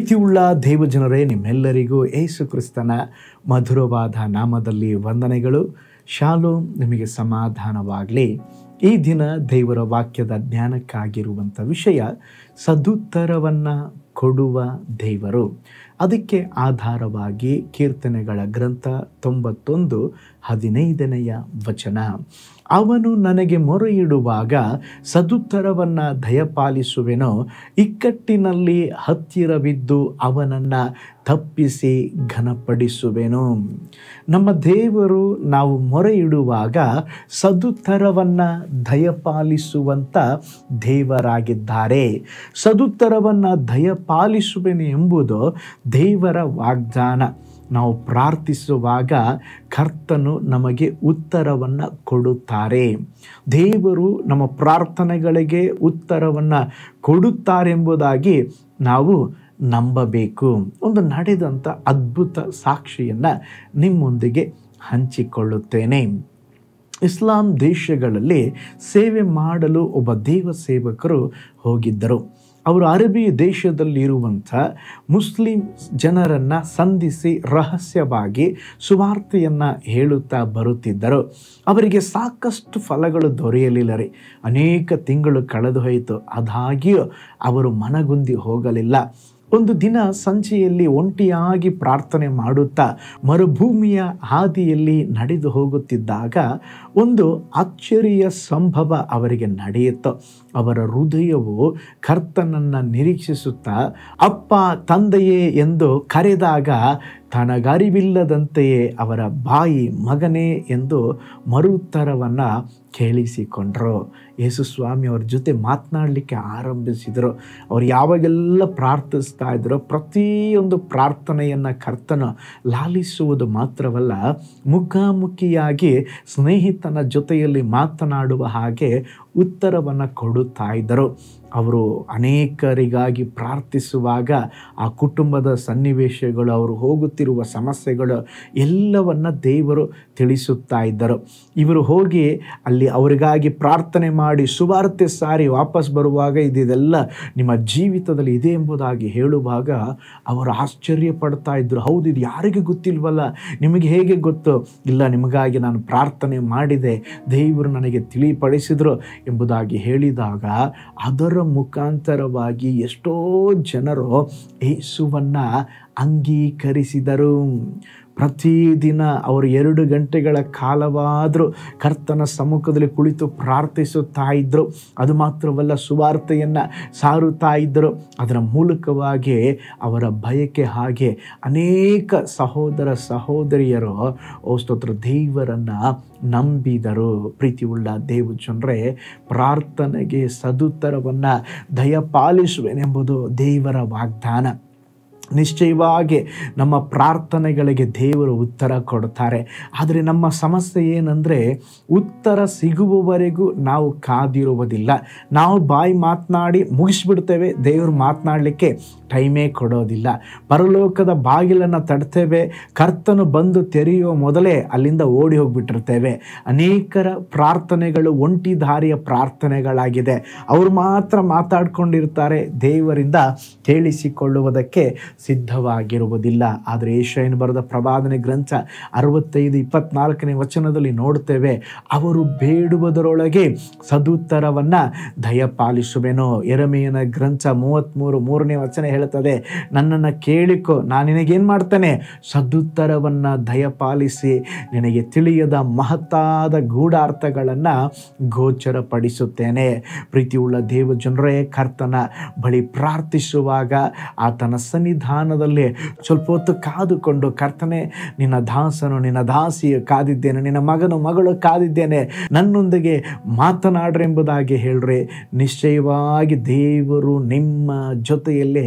ಪ್ರೀತಿಯುಳ್ಳ ದೇವಜನರೇ, ನಿಮ್ಮೆಲ್ಲರಿಗೂ ಯೇಸು ಕ್ರಿಸ್ತನ ಮಧುರವಾದ ನಾಮದಲ್ಲಿ ವಂದನೆಗಳು. ಶಾಲೋಮ್, ನಿಮಗೆ ಸಮಾಧಾನವಾಗಲಿ. ಈ ದಿನ ದೇವರ ವಾಕ್ಯದ ಜ್ಞಾನಕ್ಕಾಗಿರುವಂಥ ವಿಷಯ ಸದುತ್ತರವನ್ನು ಕೊಡುವ ದೇವರು. ಅದಕ್ಕೆ ಆಧಾರವಾಗಿ ಕೀರ್ತನೆಗಳ ಗ್ರಂಥ 91:15 ವಚನ, ಅವನು ನನಗೆ ಮೊರೆಯಿಡುವಾಗ ಸದುತ್ತರವನ್ನು ದಯಪಾಲಿಸುವೆನೋ, ಇಕ್ಕಟ್ಟಿನಲ್ಲಿ ಹತ್ತಿರವಿದ್ದು ಅವನನ್ನು ತಪ್ಪಿಸಿ ಘನಪಡಿಸುವೆನು. ನಮ್ಮ ದೇವರು ನಾವು ಮೊರೆಯಿಡುವಾಗ ಸದುತ್ತರವನ್ನು ದಯಪಾಲಿಸುವಂಥ ದೇವರಾಗಿದ್ದಾರೆ. ಸದುತ್ತರವನ್ನು ದಯಪಾಲಿಸುವೆನು ಎಂಬುದು ದೇವರ ವಾಗ್ದಾನ. ನಾವು ಪ್ರಾರ್ಥಿಸುವಾಗ ಕರ್ತನು ನಮಗೆ ಉತ್ತರವನ್ನು ಕೊಡುತ್ತಾರೆ. ದೇವರು ನಮ್ಮ ಪ್ರಾರ್ಥನೆಗಳಿಗೆ ಉತ್ತರವನ್ನು ಕೊಡುತ್ತಾರೆಂಬುದಾಗಿ ನಾವು ನಂಬಬೇಕು. ಒಂದು ನಡೆದಂಥ ಅದ್ಭುತ ಸಾಕ್ಷಿಯನ್ನು ನಿಮ್ಮೊಂದಿಗೆ ಹಂಚಿಕೊಳ್ಳುತ್ತೇನೆ. ಇಸ್ಲಾಂ ದೇಶಗಳಲ್ಲಿ ಸೇವೆ ಮಾಡಲು ಒಬ್ಬ ದೇವ ಸೇವಕರು ಹೋಗಿದ್ದರು. ಅವರು ಅರಬ್ಬಿ ದೇಶದಲ್ಲಿರುವಂಥ ಮುಸ್ಲಿಂ ಜನರನ್ನು ಸಂಧಿಸಿ ರಹಸ್ಯವಾಗಿ ಸುವಾರ್ತೆಯನ್ನು ಹೇಳುತ್ತಾ ಬರುತ್ತಿದ್ದರು. ಅವರಿಗೆ ಸಾಕಷ್ಟು ಫಲಗಳು ದೊರೆಯಲಿಲ್ಲ ರೀ. ಅನೇಕ ತಿಂಗಳು ಕಳೆದು ಹೋಯಿತು. ಆದಾಗ್ಯೂ ಅವರು ಮನಗುಂದಿ ಹೋಗಲಿಲ್ಲ. ಒಂದು ದಿನ ಸಂಜೆಯಲ್ಲಿ ಒಂಟಿಯಾಗಿ ಪ್ರಾರ್ಥನೆ ಮಾಡುತ್ತಾ ಮರುಭೂಮಿಯ ಹಾದಿಯಲ್ಲಿ ನಡೆದು ಹೋಗುತ್ತಿದ್ದಾಗ ಒಂದು ಅಚ್ಚರಿಯ ಸಂಭವ ಅವರಿಗೆ ನಡೆಯಿತು. ಅವರ ಹೃದಯವು ಕರ್ತನನ್ನು ನಿರೀಕ್ಷಿಸುತ್ತಾ ಅಪ್ಪ, ತಂದೆಯೇ ಎಂದು ಕರೆದಾಗ ತನಗರಿವಿಲ್ಲದಂತೆಯೇ ಅವರ ಬಾಯಿ ಮಗನೇ ಎಂದು ಮರುತ್ತರವನ್ನು ಕೇಳಿಸಿಕೊಂಡ್ರು. ಯೇಸು ಸ್ವಾಮಿ ಅವ್ರ ಜೊತೆ ಮಾತನಾಡಲಿಕ್ಕೆ ಆರಂಭಿಸಿದರು. ಅವರು ಯಾವಾಗೆಲ್ಲ ಪ್ರಾರ್ಥಿಸ್ತಾ ಇದ್ರೋ ಪ್ರತಿಯೊಂದು ಪ್ರಾರ್ಥನೆಯನ್ನು ಕರ್ತನ ಲಾಲಿಸುವುದು ಮಾತ್ರವಲ್ಲ, ಮುಖಾಮುಖಿಯಾಗಿ ಸ್ನೇಹಿತನ ಜೊತೆಯಲ್ಲಿ ಮಾತನಾಡುವ ಹಾಗೆ ಉತ್ತರವನ್ನು ಕೊಡುತ್ತಾ ಇದ್ದರು. ಅವರು ಅನೇಕರಿಗಾಗಿ ಪ್ರಾರ್ಥಿಸುವಾಗ ಆ ಕುಟುಂಬದ ಸನ್ನಿವೇಶಗಳು, ಅವರು ಹೋಗುತ್ತಿರುವ ಸಮಸ್ಯೆಗಳು ಎಲ್ಲವನ್ನು ದೇವರು ತಿಳಿಸುತ್ತಾ ಇದ್ದರು. ಇವರು ಹೋಗಿ ಅಲ್ಲಿ ಅವರಿಗಾಗಿ ಪ್ರಾರ್ಥನೆ ಮಾಡಿ ಸುವಾರ್ತೆ ಸಾರಿ ವಾಪಸ್ ಬರುವಾಗ ಇದೆಲ್ಲ ನಿಮ್ಮ ಜೀವಿತದಲ್ಲಿ ಇದೆ ಎಂಬುದಾಗಿ ಹೇಳುವಾಗ ಅವರು ಆಶ್ಚರ್ಯ ಪಡ್ತಾ ಇದ್ದರು. ಹೌದು, ಇದು ಯಾರಿಗೆ ಗೊತ್ತಿಲ್ವಲ್ಲ, ನಿಮಗೆ ಹೇಗೆ ಗೊತ್ತು? ಇಲ್ಲ, ನಿಮಗಾಗಿ ನಾನು ಪ್ರಾರ್ಥನೆ ಮಾಡಿದೆ, ದೇವರು ನನಗೆ ತಿಳಿಪಡಿಸಿದರು ಎಂಬುದಾಗಿ ಹೇಳಿದಾಗ ಅದರ ಮುಖಾಂತರವಾಗಿ ಎಷ್ಟೋ ಜನರು ಯೇಸುವನ್ನು ಅಂಗೀಕರಿಸಿದರು. ಪ್ರತಿದಿನ ಅವರು 2 ಗಂಟೆಗಳ ಕಾಲವಾದರೂ ಕರ್ತನ ಸಮ್ಮುಖದಲ್ಲಿ ಕುಳಿತು ಪ್ರಾರ್ಥಿಸುತ್ತಾ ಇದ್ದರು. ಅದು ಮಾತ್ರವಲ್ಲ, ಸುವಾರ್ತೆಯನ್ನು ಸಾರುತ್ತಾ ಇದ್ದರು. ಅದರ ಮೂಲಕವಾಗಿ ಅವರ ಬಯಕೆ ಹಾಗೆ ಅನೇಕ ಸಹೋದರ ಸಹೋದರಿಯರು ಸ್ತೋತ್ರ ದೇವರನ್ನು ನಂಬಿದರು. ಪ್ರೀತಿಯುಳ್ಳ ದೇವಜನರೇ, ಪ್ರಾರ್ಥನೆಗೆ ಸದುತ್ತರವನ್ನು ದಯಪಾಲಿಸುವೆನೆಂಬುದು ದೇವರ ವಾಗ್ದಾನ. ನಿಶ್ಚಯವಾಗಿ ನಮ್ಮ ಪ್ರಾರ್ಥನೆಗಳಿಗೆ ದೇವರು ಉತ್ತರ ಕೊಡ್ತಾರೆ. ಆದರೆ ನಮ್ಮ ಸಮಸ್ಯೆ ಏನಂದರೆ, ಉತ್ತರ ಸಿಗುವವರೆಗೂ ನಾವು ಕಾದಿರುವುದಿಲ್ಲ. ನಾವು ಬಾಯಿ ಮಾತನಾಡಿ ಮುಗಿಸ್ಬಿಡ್ತೇವೆ, ದೇವರು ಮಾತನಾಡಲಿಕ್ಕೆ ಟೈಮೇ ಕೊಡೋದಿಲ್ಲ. ಪರಲೋಕದ ಬಾಗಿಲನ್ನು ತಡ್ತೇವೆ, ಕರ್ತನು ಬಂದು ತೆರೆಯುವ ಮೊದಲೇ ಅಲ್ಲಿಂದ ಓಡಿ ಹೋಗಿಬಿಟ್ಟಿರ್ತೇವೆ. ಅನೇಕರ ಪ್ರಾರ್ಥನೆಗಳು ಒಂಟಿ ದಾರಿಯ ಪ್ರಾರ್ಥನೆಗಳಾಗಿದೆ. ಅವರು ಮಾತ್ರ ಮಾತಾಡ್ಕೊಂಡಿರ್ತಾರೆ, ದೇವರಿಂದ ಕೇಳಿಸಿಕೊಳ್ಳುವುದಕ್ಕೆ ಸಿದ್ಧವಾಗಿರುವುದಿಲ್ಲ. ಆದರೆ ಯೆಶಾಯನು ಬರೆದ ಪ್ರವಾದನೆ ಗ್ರಂಥ 65:24 ವಚನದಲ್ಲಿ ನೋಡ್ತೇವೆ, ಅವರು ಬೇಡುವುದರೊಳಗೆ ಸದುತ್ತರವನ್ನು ದಯಪಾಲಿಸುವೆನು. ಯೆರೆಮೀಯನ ಗ್ರಂಥ 33:3 ವಚನ ಹೇಳ್ತದೆ, ನನ್ನನ್ನು ಕೇಳಿಕೊ, ನಾನು ನಿನಗೇನು ಮಾಡ್ತೇನೆ? ಸದುತ್ತರವನ್ನು ದಯಪಾಲಿಸಿ ನಿನಗೆ ತಿಳಿಯದ ಮಹತ್ತಾದ ಗೂಢಾರ್ಥಗಳನ್ನು ಗೋಚರಪಡಿಸುತ್ತೇನೆ. ಪ್ರೀತಿಯುಳ್ಳ ದೇವಜನರೇ, ಕರ್ತನ ಬಳಿ ಪ್ರಾರ್ಥಿಸುವಾಗ ಆತನ ಸನ್ನಿಧಾನದಲ್ಲಿ ಸ್ವಲ್ಪ ಹೊತ್ತು ಕಾದುಕೊಂಡು, ಕರ್ತನೆ, ನಿನ್ನ ದಾಸನು ನಿನ್ನ ದಾಸಿಯು ಕಾದಿದ್ದೇನೆ, ನಿನ್ನ ಮಗನು ಮಗಳು ಕಾದಿದ್ದೇನೆ, ನನ್ನೊಂದಿಗೆ ಮಾತನಾಡ್ರಿ ಎಂಬುದಾಗಿ ಹೇಳ್ರಿ. ನಿಶ್ಚಯವಾಗಿ ದೇವರು ನಿಮ್ಮ ಜೊತೆಯಲ್ಲೇ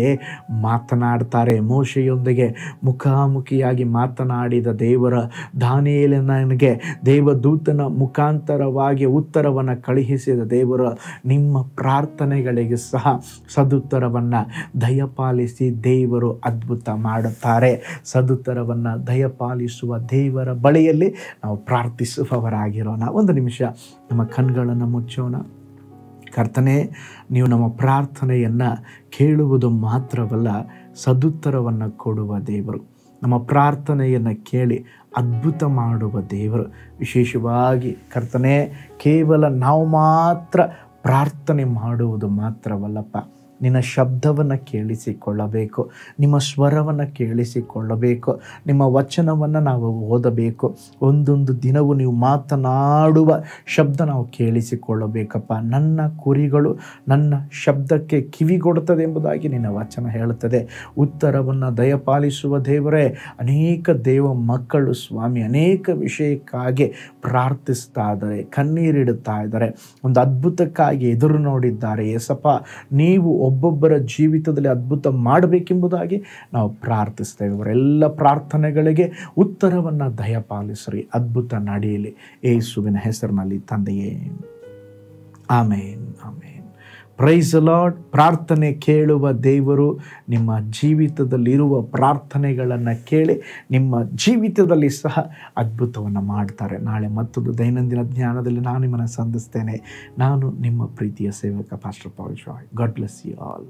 ಮಾತನಾಡ್ತಾರೆ. ಮೋಶೆಯೊಂದಿಗೆ ಮುಖಾಮುಖಿಯಾಗಿ ಮಾತನಾಡಿದ ದೇವರ ದಾನಿಯೇಲನಿಗೆ ದೇವದೂತನ ಮುಖಾಂತರವಾಗಿ ಉತ್ತರವನ್ನು ಕಳುಹಿಸಿದ ದೇವರು ನಿಮ್ಮ ಪ್ರಾರ್ಥನೆಗಳಿಗೆ ಸಹ ಸದುತ್ತರವನ್ನು ದಯಪಾಲಿಸಿ ದೇವರು ಅದ್ಭುತ ಮಾಡುತ್ತಾರೆ. ಸದುತ್ತರವನ್ನು ದಯಪಾಲಿಸುವ ದೇವರ ಬಳಿಯಲ್ಲಿ ನಾವು ಪ್ರಾರ್ಥಿಸುವವರಾಗಿರೋಣ. ಒಂದು ನಿಮಿಷ ನಮ್ಮ ಕಣ್ಗಳನ್ನು ಮುಚ್ಚೋಣ. ಕರ್ತನೇ, ನೀವು ನಮ್ಮ ಪ್ರಾರ್ಥನೆಯನ್ನು ಕೇಳುವುದು ಮಾತ್ರವಲ್ಲ, ಸದುತ್ತರವನ್ನು ಕೊಡುವ ದೇವರು, ನಮ್ಮ ಪ್ರಾರ್ಥನೆಯನ್ನು ಕೇಳಿ ಅದ್ಭುತ ಮಾಡುವ ದೇವರು. ವಿಶೇಷವಾಗಿ ಕರ್ತನೇ, ಕೇವಲ ನಾವು ಮಾತ್ರ ಪ್ರಾರ್ಥನೆ ಮಾಡುವುದು ಮಾತ್ರವಲ್ಲಪ್ಪ, ನಿನ್ನ ಶಬ್ದವನ್ನು ಕೇಳಿಸಿಕೊಳ್ಳಬೇಕು, ನಿಮ್ಮ ಸ್ವರವನ್ನು ಕೇಳಿಸಿಕೊಳ್ಳಬೇಕು, ನಿಮ್ಮ ವಚನವನ್ನು ನಾವು ಓದಬೇಕು. ಒಂದೊಂದು ದಿನವೂ ನೀವು ಮಾತನಾಡುವ ಶಬ್ದ ನಾವು ಕೇಳಿಸಿಕೊಳ್ಳಬೇಕಪ್ಪ. ನನ್ನ ಕುರಿಗಳು ನನ್ನ ಶಬ್ದಕ್ಕೆ ಕಿವಿಗೊಡುತ್ತದೆ ಎಂಬುದಾಗಿ ನಿನ್ನ ವಚನ ಹೇಳುತ್ತದೆ. ಉತ್ತರವನ್ನು ದಯಪಾಲಿಸುವ ದೇವರೇ, ಅನೇಕ ದೇವ ಮಕ್ಕಳು ಸ್ವಾಮಿ ಅನೇಕ ವಿಷಯಕ್ಕಾಗಿ ಪ್ರಾರ್ಥಿಸ್ತಾ ಇದ್ದಾರೆ, ಕಣ್ಣೀರಿಡುತ್ತಾ ಇದ್ದಾರೆ, ಒಂದು ಅದ್ಭುತಕ್ಕಾಗಿ ಎದುರು ನೋಡಿದ್ದಾರೆ. ಏಸಪ್ಪ, ನೀವು ಒಬ್ಬೊಬ್ಬರ ಜೀವಿತದಲ್ಲಿ ಅದ್ಭುತ ಮಾಡಬೇಕೆಂಬುದಾಗಿ ನಾವು ಪ್ರಾರ್ಥಿಸ್ತೇವೆ. ಅವರೆಲ್ಲ ಪ್ರಾರ್ಥನೆಗಳಿಗೆ ಉತ್ತರವನ್ನು ದಯಪಾಲಿಸ್ರಿ, ಅದ್ಭುತ ನಡೆಯಲಿ ಯೇಸುವಿನ ಹೆಸರಿನಲ್ಲಿ ತಂದೆಯೇ, amen, amen. Praise the lord. ಪ್ರಾರ್ಥನೆ ಕೇಳುವ ದೇವರು ನಿಮ್ಮ ಜೀವಿತದಲ್ಲಿರುವ ಪ್ರಾರ್ಥನೆಗಳನ್ನು ಕೇಳಿ ನಿಮ್ಮ ಜೀವಿತದಲ್ಲಿ ಸಹ ಅದ್ಭುತವನ್ನು ಮಾಡ್ತಾರೆ. ನಾಳೆ ಮತ್ತೊಂದು ದೈನಂದಿನ ಜ್ಞಾನದಲ್ಲಿ ನಾನು ನಿಮ್ಮನ್ನು ಸಂಧಿಸ್ತೇನೆ. ನಾನು ನಿಮ್ಮ ಪ್ರೀತಿಯ ಸೇವಕ pastor Paul Joy. God bless you all.